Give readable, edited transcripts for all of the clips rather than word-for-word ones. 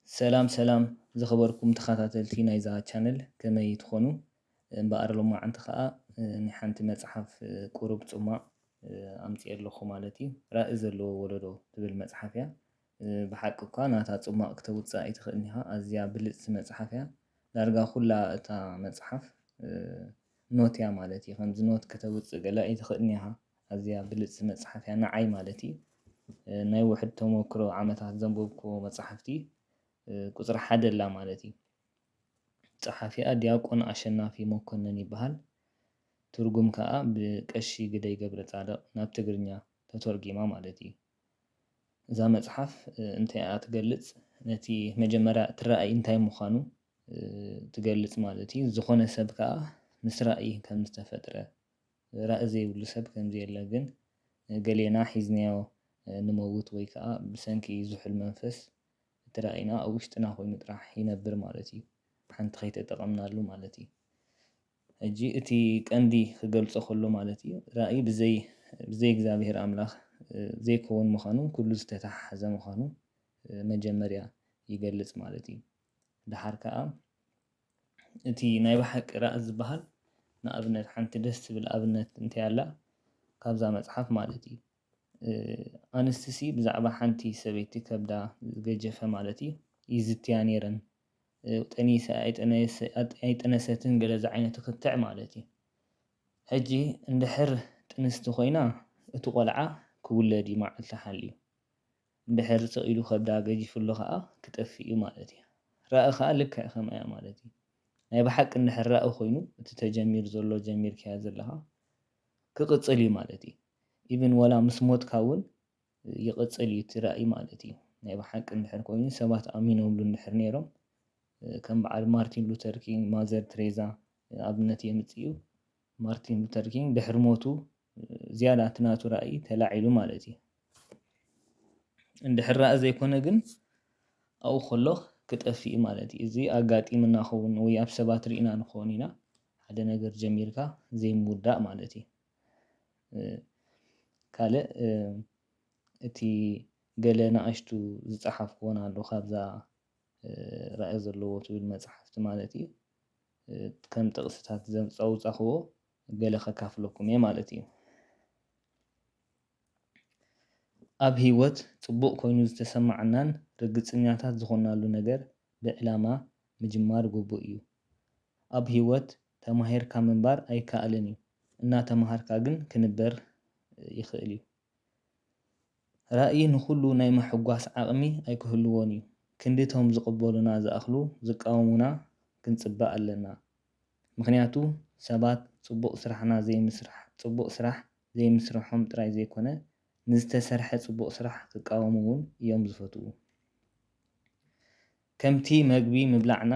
سلام زخبركم تخاتلتي نايزا channel كما يتخونوا بقرلو ما عن تخاء نحنت مصحف قرب صما أمسير لكم مالتي رائز اللو ولدو تبل مصحفيا بحقك ناتا صما اكتبت ساعي تخنيها أزيا بلص مصحفيا دارغا كلها اتا مصحف نوتيا مالتي خمز نوت كتبت قلاي تخنيها أزيا بلص مصحفيا نعي مالتي ناي وحد تموكرو عامتات زنبوبكو مصحفتي ቁፅሪ 1 ላ ማለት እዩ ፀሓፊኣ ዲያቆን ኣሸናፊ መኮነን ይበሃል ትርጉም ከዓ ብቀሺ ግደይ ገብረፃድቕ ናብ ትግርኛ ተተርጊማ ማለት እዩ እዛ መፅሓፍ እንታይ እያ ትገልፅ ነቲ መጀመርያ እቲ ራእይ እንታይ ምዃኑ ትገልፅ ማለት እዩ ዝኾነ ሰብ ከዓ ምስ ራእይ ከም ዝተፈጥረ ራእይ ዘይብሉ ሰብ ከም ዘየለ ግን ገሌና ሒዝናዮ ንመውት ወይ ከዓ ብሰንኪ ዝሑል መንፈስ እቲ ራእይና ኣብ ውሽጥና ኮይኑ ጥራሕ ይነብር ማለት እዩ ሓንቲ ከይተጠቐምናሉ ማለት እዩ ሕጂ እቲ ቀንዲ ክገልፆ ከሎ ማለት እዩ ራእይ ብዘይ እግዚኣብሔር ኣምላኽ ዘይከውን ምዃኑ ኩሉ ዝተተሓሓዘ ምዃኑ መጀመርያ ይገልፅ ማለት እዩ ድሓር ከዓ እቲ ናይ ብሓቂ ራእይ ዝበሃል ንኣብነት ሓንቲ ደስ ትብል ኣብነት እንታይ ኣላ ካብዛ መፅሓፍ ማለት እዩ ኣንስትሲ ብዛዕባ ሓንቲ ሰበይቲ ከብዳ ዝገጀፈ ማለት እዩ ይዝትያ ነይረን ጠኒሰ ኣይጠነሰትን ገለ ዛ ዓይነት ክትዕ ማለት እዩ ሕጂ እንድሕር ጥንስቲ ኮይና እቲ ቆልዓ ክውለድ ይማዓልታ ሓልዩ እንድሕር ስኢሉ ከብዳ ገጂፍሉ ከዓ ክጠፍእ እዩ ማለት እዩ ራእይ ከዓ ልክዕ ከምኣ ማለት እዩ ናይ ብሓቂ እንድሕር ራእይ ኮይኑ እቲ ተጀሚሩ ዘሎ ጀሚርካዮ ዘለኻ ክቕፅል እዩ ማለት እዩ ኢቭን ወላ ምስ ሞትካ እውን ይቕፅል እዩ እቲ ራእይ ማለት እዩ ናይ ብሓቂ እንድሕር ኮይኑ ሰባት ኣሚኖምሉ እንድሕር ነይሮም ከም በዓል ማርቲን ሉተር ኪንግ ማዘር ትሬዛ ኣብነት የምፅኡ ማርቲን ሉተር ኪንግ ድሕሪ ሞቱ ዝያዳ እቲ ናቱ ራእይ ተላዒሉ ማለት እዩ እንድሕር ራእይ ዘይኮነ ግን ኣብኡ ከሎ ክጠፍእ እዩ ማለት እዩ እዚ ኣጋጢምና ኸውን ወይ ኣብ ሰባት ርኢና ንኸውን ኢና ሓደ ነገር ጀሚርካ ዘይምውዳእ ማለት እዩ ካልእ እቲ ገለ ንኣሽቱ ዝፀሓፍክዎን ኣሎ ካብዛ ራእይ ዘለዎ ትብል መፅሓፍቲ ማለት እዩ ከም ጥቕስታት ዘውፃእኽዎ ገለ ከካፍለኩም እየ ማለት እዩ ኣብ ሂወት ፅቡቕ ኮይኑ ዝተሰማዓናን ርግፀኛታት ዝኾናሉ ነገር ብዕላማ ምጅማር ግቡእ እዩ ኣብ ሂወት ተማሂርካ ምንባር ኣይከኣልን እዩ እናተማሃርካ ግን ክንበር ይኽእል እዩ ራእይ ንኩሉ ናይ ምሕጓስ ዓቕሚ ኣይክህልዎን እዩ ክንዲቶም ዝቕበሉና ዝኣኽሉ ዝቃወሙና ክንፅባእ ኣለና ምክንያቱ ሰባት ፅቡቕ ስራሕ ዘይምስርሖም ጥራይ ዘይኮነ ንዝተሰርሐ ፅቡቕ ስራሕ ክቃወሙ እውን እዮም ዝፈትዉ ከምቲ መግቢ ምብላዕና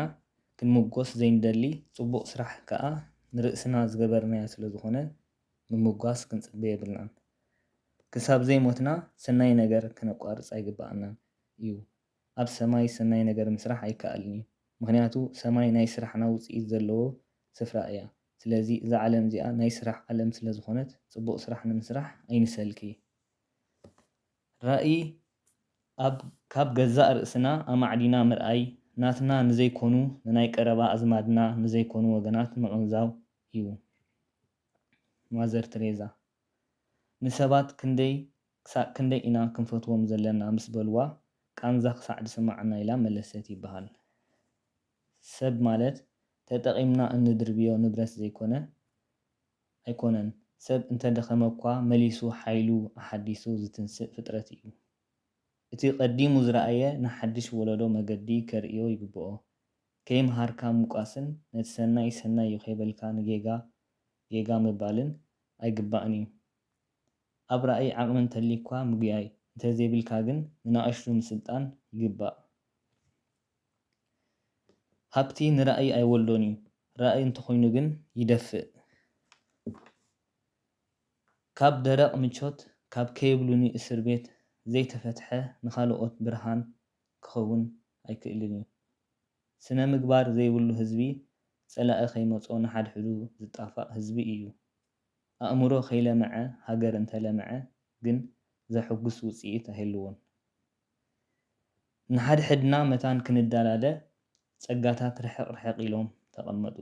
ክንምጎስ ዘይንደሊ ፅቡቕ ስራሕ ከዓ ንርእስና ዝገበርናዮ ስለ ዝኾነ ምምጓስ ክንፅበ የብልናን ክሳብ ዘይሞትና ሰናይ ነገር ክነቋርፅ ኣይግባአናን እዩ ኣብ ሰማይ ሰናይ ነገር ምስራሕ ኣይከኣልን እዩ ምክንያቱ ሰማይ ናይ ስራሕና ውፅኢት ዘለዎ ስፍራ እያ ስለዚ እዛ ዓለም እዚኣ ናይ ስራሕ ዓለም ስለ ዝኾነት ፅቡቕ ስራሕ ንምስራሕ ኣይንሰልኪ ራእይ ካብ ገዛእ ርእስና ኣማዕዲና ምርኣይ ናትና ንዘይኮኑ ንናይ ቀረባ ኣዝማድና ንዘይኮኑ ወገናት ምቕንዛው እዩ ማዘር ትሬዛ ንሰባት ክሳብ ክንደይ ኢና ክንፈትዎም ዘለና ምስ በልዋ ቃንዛ ክሳዕ ድስማዓና ኢላ መለሰት ይበሃል ሰብ ማለት ተጠቒምና እንድርብዮ ንብረት ዘይኮነ ኣይኮነን ሰብ እንተደኸመ እኳ መሊሱ ሓይሉ ኣሓዲሱ ዝትንስእ ፍጥረት እዩ እቲ ቀዲሙ ዝረኣየ ንሓድሽ ወለዶ መገዲ ከርእዮ ይግብኦ ከይምሃርካ ምቋስን ነቲ ሰናይ ሰናይ እዩ ከይበልካ ንጌጋ ምባልን ኣይግባእን እዩ ኣብ ራእይ ዓቕሚ እንተልይካ ምግያይ እንተዘይብልካ ግን ንኣሽቱ ምስልጣን ይግባእ ሃብቲ ንራእይ ኣይወልዶን እዩ ራእይ እንተኮይኑ ግን ይደፍእ ካብ ደረቕ ምቾት ካብ ከይብሉኒ እስር ቤት ዘይተፈትሐ ንኻልኦት ብርሃን ክኸውን ኣይክእልን እዩ ስነ ምግባር ዘይብሉ ህዝቢ ፀላኢ ከይመፆ ንሓድሕዱ ዝጣፋእ ህዝቢ እዩ ኣእምሮ ከይለምዐ ሃገር እንተለምዐ ግን ዘሐጉስ ውፅኢት ኣይህልዎን ንሓድሕድና መታን ክንዳላለ ፀጋታት ርሕቕ ኢሎም ተቐመጡ።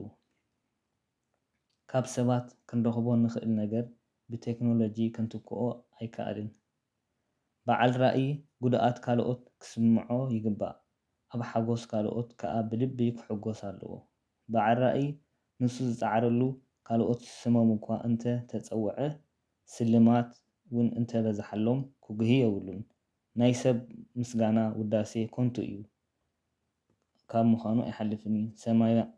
ካብ ሰባት ክንረኽቦ ንኽእል ነገር ብቴክኖሎጂ ክንትክኦ ኣይከኣልን። በዓል ራእይ ጉድኣት ካልኦት ክስምዖ ይግባእ። ኣብ ሓጎስ ካልኦት ከዓ ብልቢ ክሕጎስ ኣለዎ። በዓል ራእይ ንሱ ዝፀዓረሉ ካልኦት ስሞም እኳ እንተ ተፀውዐ ስልማት እውን እንተበዝሓሎም ክጉሂ የብሉን። ናይ ሰብ ምስጋና ውዳሴ ኮንቱ እዩ ካብ ምዃኑ ኣይሓልፍን።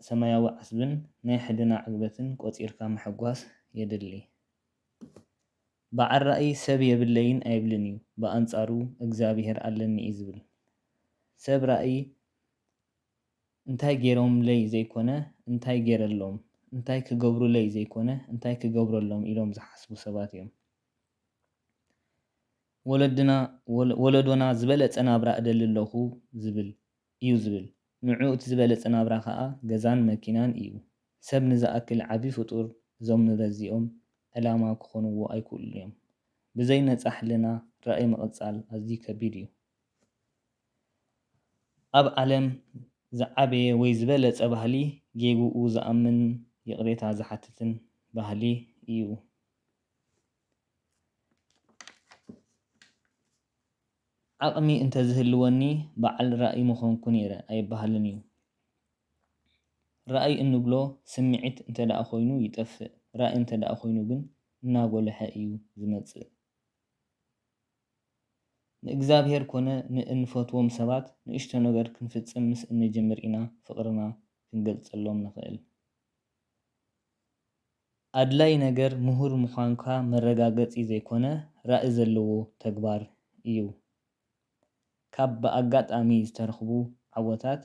ሰማያዊ ዓስብን ናይ ሕድና ዕግበትን ቆፂርካ ምሕጓስ የድሊ። በዓል ራእይ ሰብ የብለይን ኣይብልን እዩ። ብኣንፃሩ እግዚኣብሔር ኣለኒ እዩ ዝብል። ሰብ ራእይ እንታይ ገይሮምለይ ዘይኮነ እንታይ ገይረሎም፣ እንታይ ክገብሩለይ ዘይኮነ እንታይ ክገብረሎም ኢሎም ዝሓስቡ ሰባት እዮም። ወለዶና ዝበለፀ ናብራ እደሊ ኣለኹ እዩ ዝብል። ንዑ እቲ ዝበለፀ ናብራ ከዓ ገዛን መኪናን እዩ። ሰብ ንዝኣክል ዓብይ ፍጡር እዞም ንበዚኦም ዕላማ ክኾንዎ ኣይክእሉን እዮም። ብዘይ ነፃ ሕሊና ራእይ ምቕፃል ኣዝዩ ከቢድ እዩ። ኣብ ዓለም ዝዓበየ ወይ ዝበለፀ ባህሊ ጌጉኡ ዝኣምን ይቕሬታ ዝሓትትን ባህሊ እዩ። ዓቕሚ እንተዝህልወኒ በዓል ራእይ ምኾንኩ ነይረ ኣይበሃልን እዩ። ራእይ እንብሎ ስምዒት እንተደኣ ኮይኑ ይጠፍእ። ራእይ እንተደኣ ኮይኑ ግን እናጎልሐ እዩ ዝመፅእ። ንእግዚኣብሔር ኮነ ንእንፈትዎም ሰባት ንእሽቶ ነገር ክንፍፅም ምስ እንጅምር ኢና ፍቕርና ክንገልፀሎም ንኽእል። ኣድላይ ነገር ምሁር ምዃንካ መረጋገፂ ዘይኮነ ራእይ ዘለዎ ተግባር እዩ። ካብ ብኣጋጣሚ ዝተረኽቡ ዓወታት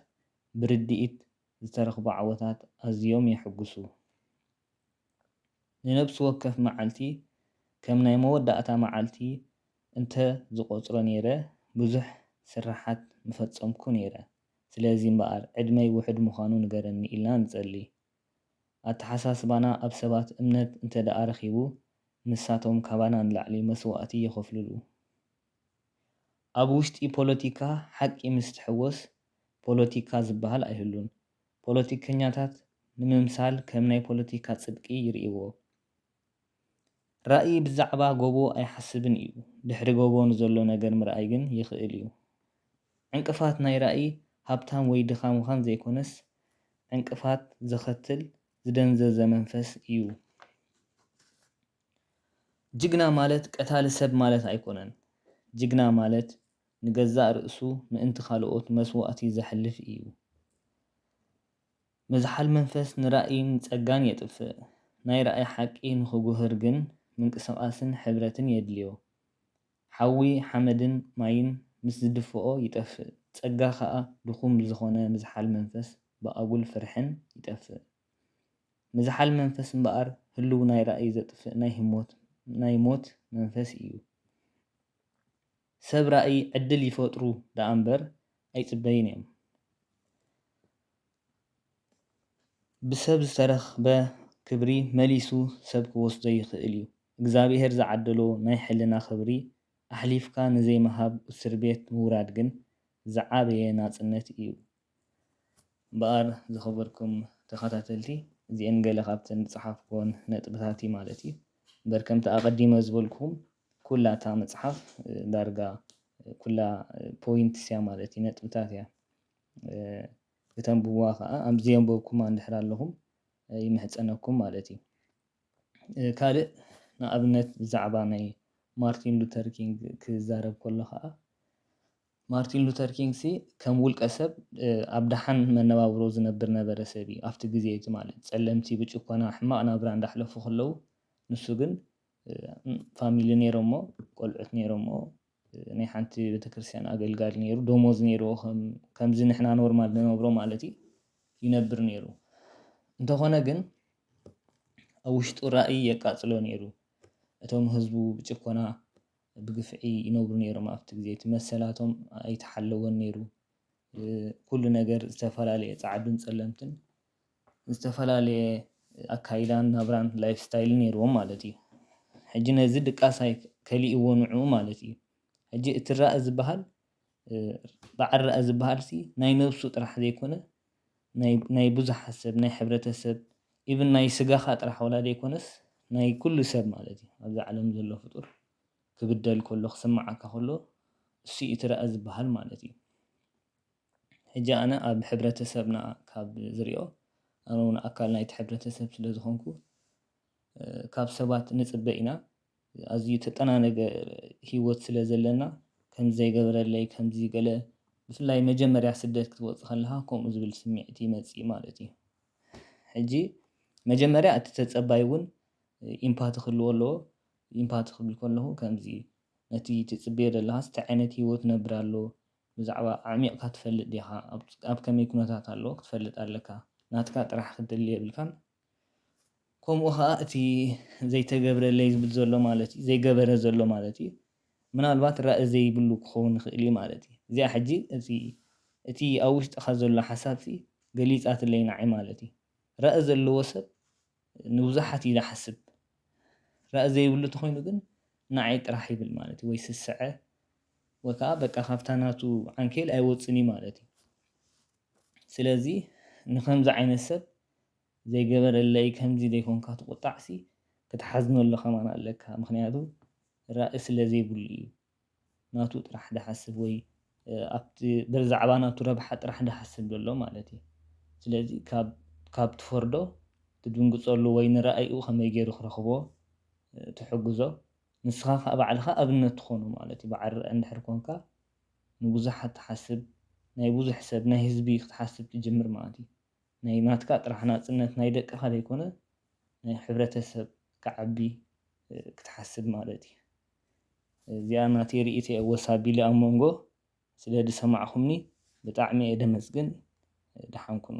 ብርድኢት ዝተረኽቡ ዓወታት ኣዝዮም የሕጉሱ። ንነብሲ ወከፍ መዓልቲ ከም ናይ መወዳእታ መዓልቲ እንተ ዝቆፅሮ ነይረ ብዙሕ ስራሓት ምፈፀምኩ ነይረ። ስለዚ እምበኣር ዕድመይ ውሕድ ምዃኑ ንገረኒ ኢልና ንፀሊ። ኣተሓሳስባና ኣብ ሰባት እምነት እንተደኣ ረኺቡ ንሳቶም ካባና ንላዕሊ መስዋእቲ የኸፍልሉ። ኣብ ውሽጢ ፖለቲካ ሓቂ ምስ ትሕወስ ፖለቲካ ዝበሃል ኣይህሉን። ፖለቲከኛታት ንምምሳል ከም ናይ ፖለቲካ ፅድቂ ይርእይዎ። ራእይ ብዛዕባ ጎቦ ኣይሓስብን እዩ። ድሕሪ ጎቦ ንዘሎ ነገር ምርኣይ ግን ይኽእል እዩ። ዕንቅፋት ናይ ራእይ ሃብታም ወይ ድኻ ምዃን ዘይኮነስ ዕንቅፋት ዘኸትል ዝደንዘዘ መንፈስ እዩ። ጅግና ማለት ቀታሊ ሰብ ማለት ኣይኮነን። ጅግና ማለት ንገዛእ ርእሱ ምእንቲ ካልኦት መስዋእቲ ዘሕልፍ እዩ። መዝሓል መንፈስ ንራእይን ፀጋን የጥፍእ። ናይ ራእይ ሓቂ ንኽጉህር ግን ምንቅስቓስን ሕብረትን የድልዮ። ሓዊ ሓመድን ማይን ምስ ዝድፍኦ ይጠፍእ። ፀጋ ከዓ ድኹም ዝኾነ ምዝሓል መንፈስ ብኣጉል ፍርሕን ይጠፍእ። ምዝሓል መንፈስ እምበኣር ህልው ናይ ራእይ ዘጥፍእ ናይ ሞት መንፈስ እዩ። ሰብ ራእይ ዕድል ይፈጥሩ ደኣ እምበር ኣይፅበይን እዮም። ብሰብ ዝተረኽበ ክብሪ መሊሱ ሰብ ክወስዶ ይኽእል እዩ። እግዚኣብሔር ዝዓደሎ ናይ ሕልና ክብሪ ኣሕሊፍካ ንዘይምሃብ እስር ቤት ምውራድ ግን ዝዓበየ ናፅነት እዩ። እምበኣር ዝኸበርኩም ተኸታተልቲ እዚአን ገለ ካብተን ዝፀሓፍክዎን ነጥብታት ማለት እዩ። እምበር ከምቲ ኣቐዲመ ዝበልኩኹም ኩላ እታ መፅሓፍ ዳርጋ ኩላ ፖይንትስ እያ ማለት እዩ፣ ነጥብታት እያ። ክተንብብዋ ከዓ ኣብዘይ ኣንበብኩማ እንድሕር ኣለኹም ይምሕፀነኩም ማለት እዩ። ካልእ ንኣብነት ብዛዕባ ናይ ማርቲን ሉተር ኪንግ ክዛረብ ከሎ ከዓ ማርቲን ሉተር ኪንግ ከም ውልቀ ሰብ ኣብ ደሓን መነባብሮ ዝነብር ነበረ ሰብ እዩ። ኣብቲ ግዜ እቲ ማለት ፀለምቲ ብጭኮና ሕማቕ ናብራ እንዳሕለፉ ከለዉ ንሱ ግን ፋሚሊ ነይሮሞ፣ ቆልዑት ነይሮሞ፣ ናይ ሓንቲ ቤተክርስትያን ኣገልጋሊ ነይሩ፣ ደሞዝ ነይርዎ ከምዚ ንሕና ኖርማል ንነብሮ ማለት እዩ ይነብር ነይሩ። እንተኾነ ግን ኣብ ውሽጡ ራእይ የቃፅሎ ነይሩ። እቶም ህዝቡ ብጭኮና ብግፍዒ ይነብሩ ነይሮም። ኣብቲ ግዜ እቲ መሰላቶም ኣይተሓለወን ነይሩ። ኩሉ ነገር ዝተፈላለየ ፃዕዱን ፀለምትን ዝተፈላለየ ኣካይዳን ናብራን ላይፍ ስታይል ነይርዎም ማለት እዩ። ሕጂ ነዚ ድቃሳይ ከሊእዎ ንዑ ማለት እዩ። ሕጂ እቲ ራእይ ዝበሃል በዓል ራእ ዝበሃል ናይ ነብሱ ጥራሕ ዘይኮነ ናይ ብዙሓት ሰብ ናይ ሕብረተሰብ ኢቭን ናይ ስጋኻ ጥራሕ ዋላ ዘይኮነስ ናይ ኩሉ ሰብ ማለት እዩ ኣብዚ ዓለም ዘሎ ፍጡር ክብደል ከሎ ክስማዓካ ከሎ እሱ እዩ እቲ ራእ ዝበሃል ማለት እዩ። ሕጂ ኣነ ኣብ ሕብረተሰብና ካብ ዝሪኦ ኣነ እውን ኣካል ናይቲ ሕብረተሰብ ስለ ዝኾንኩ ካብ ሰባት ንፅበ ኢና ኣዝዩ ተጠናነገ ሂወት ስለ ዘለና ከምዚ ዘይገበረለይ ከምዚ ገለ ብፍላይ መጀመርያ ስደት ክትወፅእ ከለካ ከምኡ ዝብል ስምዒት ይመፅእ ማለት እዩ። ሕጂ መጀመርያ እቲ ተፀባይ እውን ኢምፓቲ ክህልዎ ኣለዎ። ኢምፓቲ ክብል ከለኹ ከምዚ ነቲ ትፅበዮ ዘለካ እንታይ ዓይነት ሂወት ነብር ኣሎ ብዛዕባ ዓሚቕካ ትፈልጥ ዲኻ ኣብ ከመይ ኩነታት ኣሎ ክትፈልጥ ኣለካ ናትካ ጥራሕ ክደሊ የብልካን ከምኡ ከዓ እቲ ዘይተገብረለይ ዝብል ዘሎ ማለት እዩ ዘይገበረ ዘሎ ማለት እዩ ምናልባት ራእ ዘይብሉ ክኸውን ይኽእል እዩ ማለት እዩ። እዚኣ ሕጂ እቲ ኣብ ውሽጥኻ ዘሎ ሓሳብ ገሊፃትለይ ንዓይ ማለት እዩ። ራእ ዘለዎ ሰብ ንብዙሓት እዩ ዝሓስብ ራእ ዘይብሉ እንተኮይኑ ግን ንዓይ ጥራሕ ይብል ማለት እዩ ወይ ስስዐ ወይ ከዓ በቃ ካብታ ናቱ ዓንኬል ኣይወፅን እዩ ማለት እዩ። ስለዚ ንከምዚ ዓይነት ሰብ ዘይገበረለይ ከምዚ ዘይኮንካ ትቁጣዕ ክትሓዝነሉ ከማን ኣለካ ምክንያቱ ራእ ስለ ዘይብሉ እዩ ናቱ ጥራሕ ዝሓስብ ወይ ኣብቲ ብዛዕባ ናቱ ረብሓ ጥራሕ ዝሓስብ ዘሎ ማለት እዩ። ስለዚ ካብ ትፈርዶ ትድንግፀሉ ወይ ንራእይኡ ከመይ ገይሩ ክረክቦ ትሕግዞ ንስኻ ከዓ ባዕልካ ኣብነት ትኾኖ ማለት እዩ። በዓል ራእ እንድሕር ኮንካ ንብዙሓት ትሓስብ ናይ ብዙሕ ሰብ ናይ ህዝቢ ክትሓስብ ትጅምር ማለት እዩ። ናይ ናትካ ጥራሕ ናፅነት ናይ ደቅኻ ዘይኮነ ናይ ሕብረተሰብ ክዓቢ ክትሓስብ ማለት እዩ። እዚኣ ናተይ ርእይቶ ኣወሳቢለ ኣብ መንጎ ስለ ዝሰማዕኹምኒ ብጣዕሚ እየ ደመስግን። ደሓን ኩኑ።